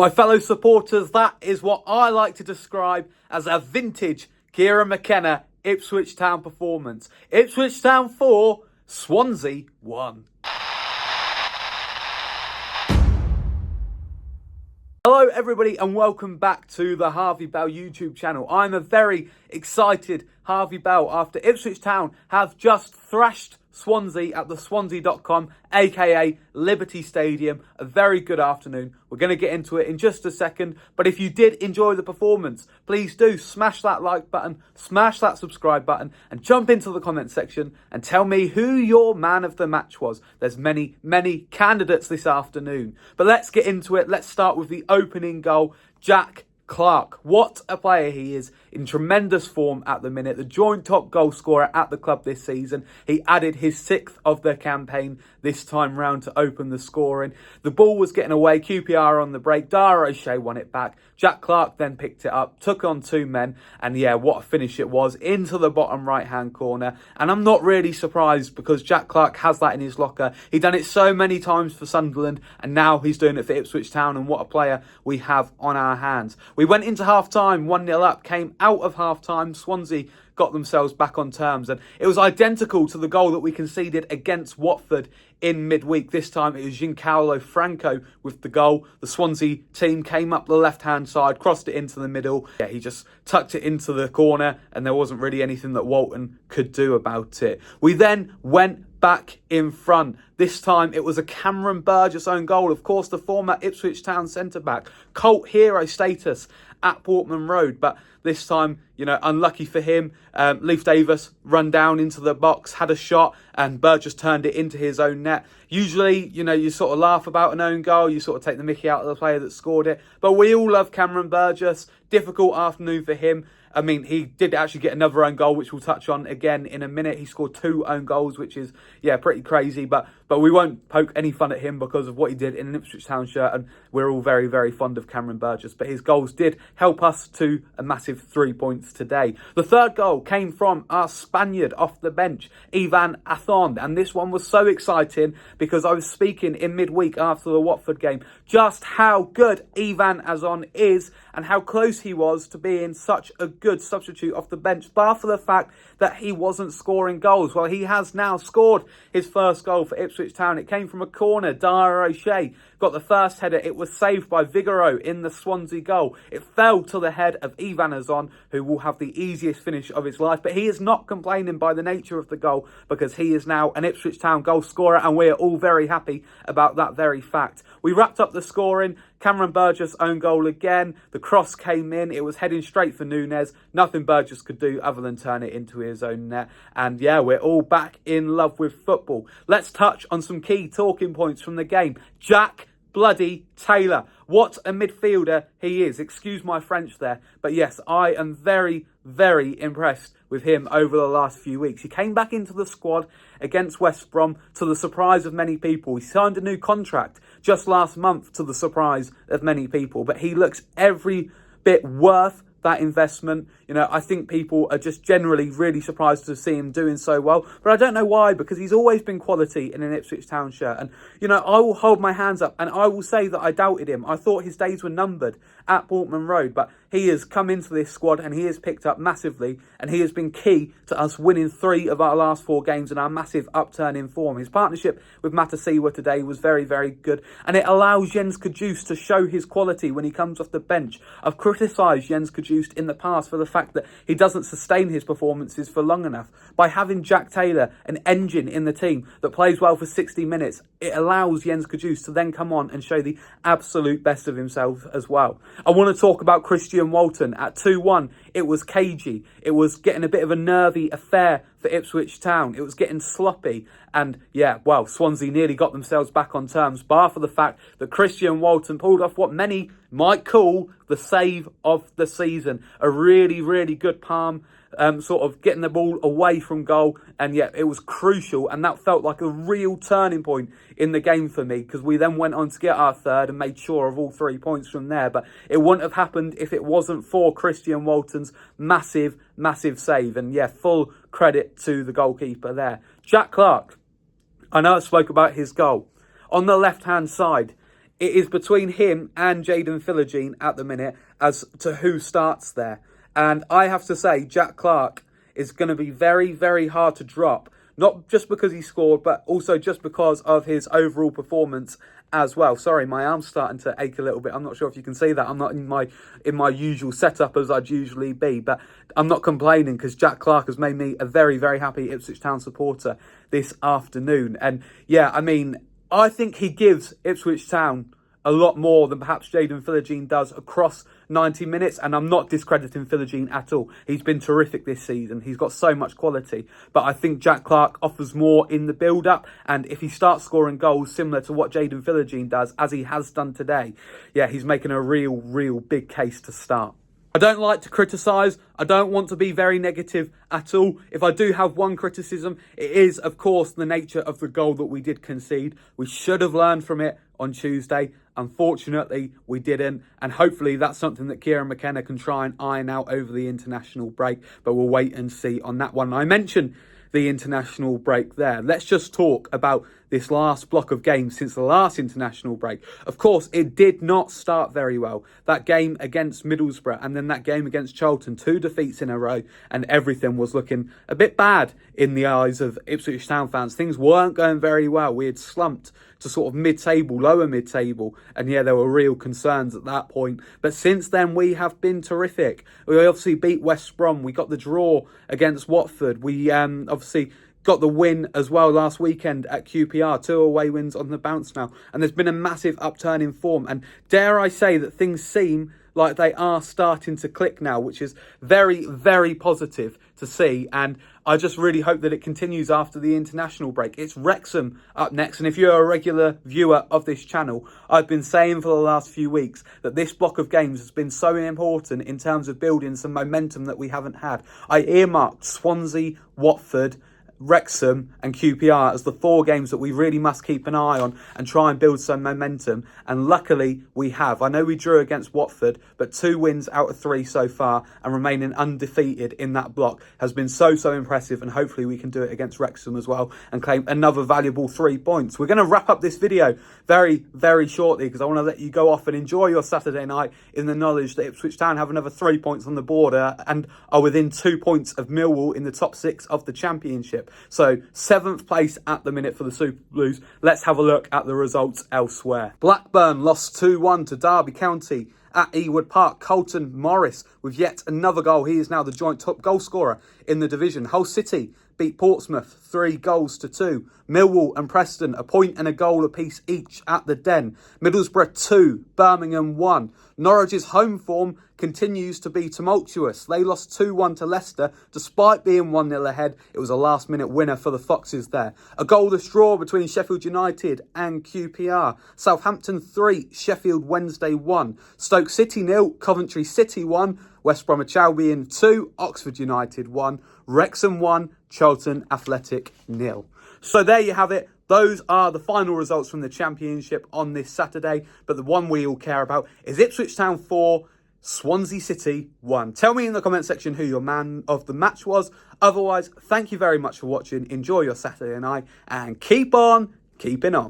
My fellow supporters, that is what I like to describe as a vintage Kieran McKenna Ipswich Town performance. Ipswich Town 4, Swansea 1. Hello everybody and welcome back to the Harvey Bell YouTube channel. I'm a very excited Harvey Bell after Ipswich Town have just thrashed Swansea at the Swansea.com, aka Liberty Stadium. A very good afternoon. We're going to get into it in just a second, but if you did enjoy the performance, please do smash that like button, smash that subscribe button, and jump into the comment section and tell me who your man of the match was. There's many candidates this afternoon, but let's get into it. Let's start with the opening goal. Clarke, what a player he is, in tremendous form at the minute. The joint top goal scorer at the club this season. He added his 6th of the campaign this time round to open the scoring. The ball was getting away, QPR on the break, Dara O'Shea won it back. Clarke then picked it up, took on 2 men, and yeah, what a finish it was, into the bottom right hand corner. And I'm not really surprised because Clarke has that in his locker. He's done it so many times for Sunderland, and now he's doing it for Ipswich Town, and what a player we have on our hands. We went into half-time 1-0 up, came out of half-time, Swansea got themselves back on terms, and it was identical to the goal that we conceded against Watford in midweek. This time it was Giancarlo Franco with the goal. The Swansea team came up the left-hand side, crossed it into the middle. Yeah, he just tucked it into the corner, and there wasn't really anything that Walton could do about it. We then went back in front. This time it was a Cameron Burgess own goal. Of course, the former Ipswich Town centre-back, cult hero status at Portman Road, but this time, unlucky for him, Leif Davis run down into the box, had a shot, and Burgess turned it into his own net. Usually, you sort of laugh about an own goal, you sort of take the mickey out of the player that scored it, but we all love Cameron Burgess. Difficult afternoon for him. I mean, he did actually get another own goal, which we'll touch on again in a minute. He scored 2 own goals, which is, pretty crazy. But we won't poke any fun at him because of what he did in an Ipswich Town shirt. And we're all very, very fond of Cameron Burgess. But his goals did help us to a massive 3 points today. The third goal came from our Spaniard off the bench, Ivan Azon. And this one was so exciting because I was speaking in midweek after the Watford game just how good Ivan Azon is and how close he was to being such a good substitute off the bench, bar for the fact that he wasn't scoring goals. Well, he has now scored his first goal for Ipswich Town. It came from a corner. Dara O'Shea got the first header. It was saved by Vigoro in the Swansea goal. It fell to the head of Ivan Azon, who will have the easiest finish of his life. But he is not complaining by the nature of the goal because he is now an Ipswich Town goal scorer, and we are all very happy about that very fact. We wrapped up the scoring. Cameron Burgess own goal again. The cross came in. It was heading straight for Nunes. Nothing Burgess could do other than turn it into his own net. And yeah, we're all back in love with football. Let's touch on some key talking points from the game. Jack bloody Taylor. What a midfielder he is. Excuse my French there. But yes, I am very, very impressed with him over the last few weeks. He came back into the squad against West Brom to the surprise of many people. He signed a new contract just last month to the surprise of many people. But he looks every bit worth that investment. I think people are just generally really surprised to see him doing so well. But I don't know why, because he's always been quality in an Ipswich Town shirt. And, I will hold my hands up and I will say that I doubted him. I thought his days were numbered at Portman Road, but he has come into this squad and he has picked up massively, and he has been key to us winning 3 of our last 4 games and our massive upturn in form. His partnership with Matasiwa today was very, very good, and it allows Jens Kajus to show his quality when he comes off the bench. I've criticised Jens Kajus in the past for the fact that he doesn't sustain his performances for long enough. By having Jack Taylor, an engine in the team that plays well for 60 minutes, it allows Jens Kajus to then come on and show the absolute best of himself as well. I want to talk about Christian Walton. At 2-1, it was cagey. It was getting a bit of a nervy affair for Ipswich Town. It was getting sloppy. And yeah, well, Swansea nearly got themselves back on terms, bar for the fact that Christian Walton pulled off what many might call the save of the season. A really, really good palm, sort of getting the ball away from goal. And yeah, it was crucial. And that felt like a real turning point in the game for me, because we then went on to get our third and made sure of all 3 points from there. But it wouldn't have happened if it wasn't for Christian Walton's massive, massive save. And yeah, full credit to the goalkeeper there. Clarke, I know I spoke about his goal. On the left-hand side, it is between him and Jaden Philogene at the minute as to who starts there. And I have to say, Jack Clarke is going to be very, very hard to drop. Not just because he scored, but also just because of his overall performance as well. Sorry, my arm's starting to ache a little bit. I'm not sure if you can see that. I'm not in my usual setup as I'd usually be, but I'm not complaining because Jack Clarke has made me a very, very happy Ipswich Town supporter this afternoon. And yeah, I mean, I think he gives Ipswich Town a lot more than perhaps Jaden Philogene does across 90 minutes. And I'm not discrediting Philogene at all. He's been terrific this season. He's got so much quality. But I think Jack Clarke offers more in the build-up. And if he starts scoring goals similar to what Jaden Philogene does, as he has done today, yeah, he's making a real big case to start. I don't like to criticise. I don't want to be very negative at all. If I do have one criticism, it is, of course, the nature of the goal that we did concede. We should have learned from it on Tuesday. Unfortunately, we didn't. And hopefully that's something that Kieran McKenna can try and iron out over the international break. But we'll wait and see on that one. I mentioned the international break there. Let's just talk about this last block of games since the last international break. Of course, it did not start very well. That game against Middlesbrough and then that game against Charlton, 2 defeats in a row, and everything was looking a bit bad in the eyes of Ipswich Town fans. Things weren't going very well. We had slumped to sort of mid-table, lower mid-table, and yeah, there were real concerns at that point. But since then, we have been terrific. We obviously beat West Brom. We got the draw against Watford. We obviously got the win as well last weekend at QPR. 2 away wins on the bounce now. And there's been a massive upturn in form. And dare I say that things seem like they are starting to click now, which is very, very positive to see. And I just really hope that it continues after the international break. It's Wrexham up next. And if you're a regular viewer of this channel, I've been saying for the last few weeks that this block of games has been so important in terms of building some momentum that we haven't had. I earmarked Swansea, Watford, Wrexham and QPR as the 4 games that we really must keep an eye on and try and build some momentum. And luckily we have. I know we drew against Watford, but 2 wins out of 3 so far and remaining undefeated in that block has been so impressive. And hopefully we can do it against Wrexham as well and claim another valuable 3 points. We're going to wrap up this video very, very shortly because I want to let you go off and enjoy your Saturday night in the knowledge that Ipswich Town have another 3 points on the border and are within 2 points of Millwall in the top 6 of the Championship. So 7th place at the minute for the Super Blues. Let's have a look at the results elsewhere. Blackburn lost 2-1 to Derby County at Ewood Park. Colton Morris with yet another goal. He is now the joint top goal scorer in the division. Hull City beat Portsmouth 3-2. Millwall and Preston a point and a goal apiece each at the Den. Middlesbrough 2, Birmingham 1. Norwich's home form continues to be tumultuous. They lost 2-1 to Leicester despite being 1-0 ahead. It was a last-minute winner for the Foxes there. A goalless draw between Sheffield United and QPR. Southampton 3, Sheffield Wednesday 1. Stoke City 0, Coventry City 1. West Bromwich Albion 2, Oxford United 1. Wrexham 1, Charlton Athletic 0. So there you have it. Those are the final results from the Championship on this Saturday. But the one we all care about is Ipswich Town 4, Swansea City 1. Tell me in the comment section who your man of the match was. Otherwise, thank you very much for watching. Enjoy your Saturday night and keep on keeping on.